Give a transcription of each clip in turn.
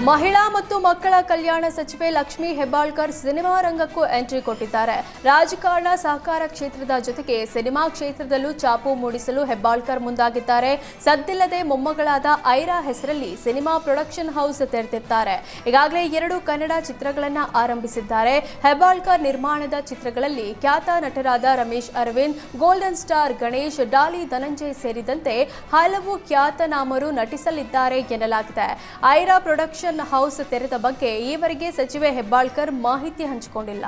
ಮಹಿಳಾ ಮತ್ತು ಮಕ್ಕಳ ಕಲ್ಯಾಣ ಸಚಿವೆ ಲಕ್ಷ್ಮೀ ಹೆಬ್ಬಾಳ್ಕರ್ ಸಿನಿಮಾ ರಂಗಕ್ಕೂ ಎಂಟ್ರಿ ಕೊಟ್ಟಿದ್ದಾರೆ. ರಾಜಕಾರಣ, ಸಹಕಾರ ಕ್ಷೇತ್ರದ ಜೊತೆಗೆ ಸಿನಿಮಾ ಕ್ಷೇತ್ರದಲ್ಲೂ ಛಾಪು ಮೂಡಿಸಲು ಹೆಬ್ಬಾಳ್ಕರ್ ಮುಂದಾಗಿದ್ದಾರೆ. ಸದ್ದಿಲ್ಲದೆ ಮೊಮ್ಮಗಳಾದ ಐರಾ ಹೆಸರಲ್ಲಿ ಸಿನಿಮಾ ಪ್ರೊಡಕ್ಷನ್ ಹೌಸ್ ತೆರೆದಿದ್ದಾರೆ. ಈಗಾಗಲೇ 2 ಕನ್ನಡ ಚಿತ್ರಗಳನ್ನು ಆರಂಭಿಸಿದ್ದಾರೆ. ಹೆಬ್ಬಾಳ್ಕರ್ ನಿರ್ಮಾಣದ ಚಿತ್ರಗಳಲ್ಲಿ ಖ್ಯಾತ ನಟರಾದ ರಮೇಶ್ ಅರವಿಂದ್, ಗೋಲ್ಡನ್ ಸ್ಟಾರ್ ಗಣೇಶ್, ಡಾಲಿ ಧನಂಜಯ್ ಸೇರಿದಂತೆ ಹಲವು ಖ್ಯಾತನಾಮರು ನಟಿಸಲಿದ್ದಾರೆ ಎನ್ನಲಾಗಿದೆ. ಐರಾ ಪ್ರೊಡಕ್ಷನ್ ಹೌಸ್ ತೆರೆದ ಬಗ್ಗೆ ಈವರೆಗೆ ಸಚಿವೆ ಹೆಬ್ಬಾಳ್ಕರ್ ಮಾಹಿತಿ ಹಂಚಿಕೊಂಡಿಲ್ಲ.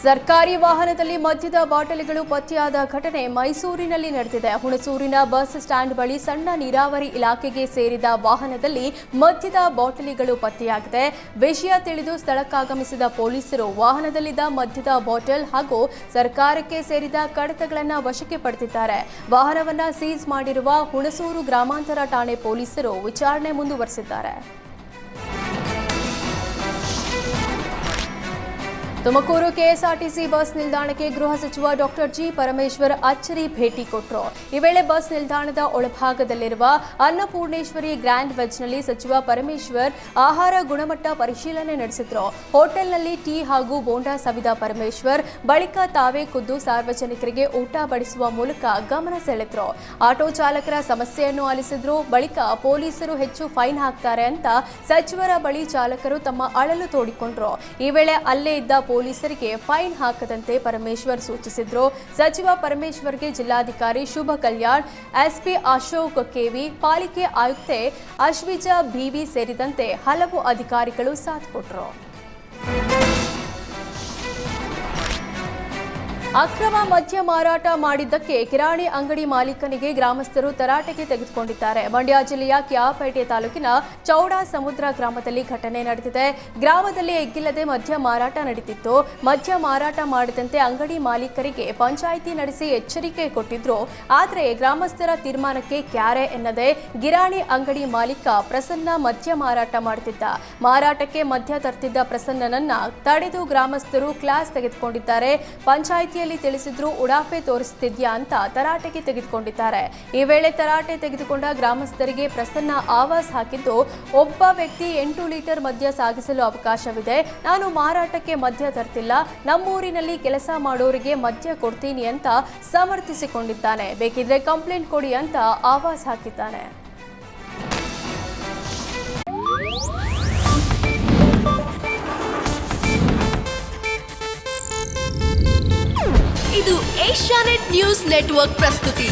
ಸರ್ಕಾರಿ ವಾಹನದಲ್ಲಿ ಮದ್ಯದ ಬಾಟಲಿಗಳು ಪತ್ತೆಯಾದ ಘಟನೆ ಮೈಸೂರಿನಲ್ಲಿ ನಡೆದಿದೆ. ಹುಣಸೂರಿನ ಬಸ್ ಸ್ಟ್ಯಾಂಡ್ ಬಳಿ ಸಣ್ಣ ನೀರಾವರಿ ಇಲಾಖೆಗೆ ಸೇರಿದ ವಾಹನದಲ್ಲಿ ಮದ್ಯದ ಬಾಟಲಿಗಳು ಪತ್ತೆಯಾಗಿದೆ. ವಿಷಯ ತಿಳಿದು ಸ್ಥಳಕ್ಕಾಗಮಿಸಿದ ಪೊಲೀಸರು ವಾಹನದಲ್ಲಿದ್ದ ಮದ್ಯದ ಬಾಟಲ್ ಹಾಗೂ ಸರ್ಕಾರಕ್ಕೆ ಸೇರಿದ ಕಡತಗಳನ್ನು ವಶಕ್ಕೆ ಪಡೆದಿದ್ದಾರೆ. ವಾಹನವನ್ನು ಸೀಸ್ ಮಾಡಿರುವ ಹುಣಸೂರು ಗ್ರಾಮಾಂತರ ಠಾಣೆ ಪೊಲೀಸರು ವಿಚಾರಣೆ ಮುಂದುವರೆಸಿದ್ದಾರೆ. ತುಮಕೂರು ಕೆಎಸ್ಆರ್ಟಿಸಿ ಬಸ್ ನಿಲ್ದಾಣಕ್ಕೆ ಗೃಹ ಸಚಿವ ಡಾಕ್ಟರ್ ಜಿ ಪರಮೇಶ್ವರ್ ಅಚ್ಚರಿ ಭೇಟಿ ಕೊಟ್ಟರು. ಈ ವೇಳೆ ಬಸ್ ನಿಲ್ದಾಣದ ಒಳಭಾಗದಲ್ಲಿರುವ ಅನ್ನಪೂರ್ಣೇಶ್ವರಿ ಗ್ರ್ಯಾಂಡ್ ವೆಜ್ನಲ್ಲಿ ಸಚಿವ ಪರಮೇಶ್ವರ್ ಆಹಾರ ಗುಣಮಟ್ಟ ಪರಿಶೀಲನೆ ನಡೆಸಿದ್ರು. ಹೋಟೆಲ್ನಲ್ಲಿ ಟೀ ಹಾಗೂ ಬೋಂಡಾ ಸವಿದ ಪರಮೇಶ್ವರ್ ಬಳಿಕ ತಾವೇ ಖುದ್ದು ಸಾರ್ವಜನಿಕರಿಗೆ ಊಟ ಬಡಿಸುವ ಮೂಲಕ ಗಮನ ಸೆಳೆದ್ರು. ಆಟೋ ಚಾಲಕರ ಸಮಸ್ಯೆಯನ್ನು ಆಲಿಸಿದ್ರು. ಬಳಿಕ ಪೊಲೀಸರು ಹೆಚ್ಚು ಫೈನ್ ಹಾಕ್ತಾರೆ ಅಂತ ಸಚಿವರ ಬಳಿ ಚಾಲಕರು ತಮ್ಮ ಅಳಲು ತೋಡಿಕೊಂಡ್ರು. ಈ ವೇಳೆ ಅಲ್ಲೇ ಇದ್ದ ಪೊಲೀಸರಿಗೆ ಫೈನ್ ಹಾಕದಂತೆ ಪರಮೇಶ್ವರ್ ಸೂಚಿಸಿದ್ರು. ಸಚಿವ ಪರಮೇಶ್ವರ್ಗೆ ಜಿಲ್ಲಾಧಿಕಾರಿ ಶುಭ ಕಲ್ಯಾಣ್, ಎಸ್ಪಿ ಅಶೋಕ್ ಕೆವಿ, ಪಾಲಿಕೆ ಆಯುಕ್ತೆ ಅಶ್ವಿಜಾ ಬಿವಿ ಸೇರಿದಂತೆ ಹಲವು ಅಧಿಕಾರಿಗಳು ಸಾಥ್ ಕೊಟ್ಟರು. ಅಕ್ರಮ ಮದ್ಯ ಮಾರಾಟ ಮಾಡಿದ್ದಕ್ಕೆ ಕಿರಾಣಿ ಅಂಗಡಿ ಮಾಲೀಕನಿಗೆ ಗ್ರಾಮಸ್ಥರು ತರಾಟೆಗೆ ತೆಗೆದುಕೊಂಡಿದ್ದಾರೆ. ಮಂಡ್ಯ ಜಿಲ್ಲೆಯ ಕ್ಯಾಪೇಟೆ ತಾಲೂಕಿನ ಚೌಡಾ ಸಮುದ್ರ ಗ್ರಾಮದಲ್ಲಿ ಘಟನೆ ನಡೆದಿದೆ. ಗ್ರಾಮದಲ್ಲಿ ಎಗ್ಗಿಲ್ಲದೆ ಮದ್ಯ ಮಾರಾಟ ನಡೆದಿತ್ತು. ಮದ್ಯ ಮಾರಾಟ ಮಾಡದಂತೆ ಅಂಗಡಿ ಮಾಲೀಕರಿಗೆ ಪಂಚಾಯಿತಿ ನಡೆಸಿ ಎಚ್ಚರಿಕೆ ಕೊಟ್ಟಿದ್ರು. ಆದರೆ ಗ್ರಾಮಸ್ಥರ ತೀರ್ಮಾನಕ್ಕೆ ಕ್ಯಾರೆ ಎನ್ನದೆ ಕಿರಾಣಿ ಅಂಗಡಿ ಮಾಲೀಕ ಪ್ರಸನ್ನ ಮದ್ಯ ಮಾರಾಟ ಮಾಡುತ್ತಿದ್ದ. ಮಾರಾಟಕ್ಕೆ ಮದ್ಯ ತರ್ತಿದ್ದ ಪ್ರಸನ್ನನನ್ನ ತಡೆದು ಗ್ರಾಮಸ್ಥರು ಕ್ಲಾಸ್ ತೆಗೆದುಕೊಂಡಿದ್ದಾರೆ. ಪಂಚಾಯಿತಿ ತಿಳಿಸಿದ್ರು ಉಡಾಫೆ ತೋರಿಸುತ್ತಿದ್ಯಾ ಅಂತ ತರಾಟೆಗೆ ತೆಗೆದುಕೊಂಡಿದ್ದಾರೆ. ಈ ವೇಳೆ ತರಾಟೆ ತೆಗೆದುಕೊಂಡ ಗ್ರಾಮಸ್ಥರಿಗೆ ಪ್ರಸನ್ನ ಆವಾಜ್ ಹಾಕಿದ್ದು, ಒಬ್ಬ ವ್ಯಕ್ತಿ 8 ಲೀಟರ್ ಮದ್ಯ ಸಾಗಿಸಲು ಅವಕಾಶವಿದೆ, ನಾನು ಮಾರಾಟಕ್ಕೆ ಮದ್ಯ ತರ್ತಿಲ್ಲ, ನಮ್ಮೂರಿನಲ್ಲಿ ಕೆಲಸ ಮಾಡೋರಿಗೆ ಮದ್ಯ ಕೊಡ್ತೀನಿ ಅಂತ ಸಮರ್ಥಿಸಿಕೊಂಡಿದ್ದಾನೆ. ಬೇಕಿದ್ರೆ ಕಂಪ್ಲೇಂಟ್ ಕೊಡಿ ಅಂತ ಆವಾಜ್ ಹಾಕಿದ್ದಾನೆ. ಇದು ಏಷ್ಯಾನೆಟ್ ನ್ಯೂಸ್ ನೆಟ್ವರ್ಕ್ ಪ್ರಸ್ತುತಿ.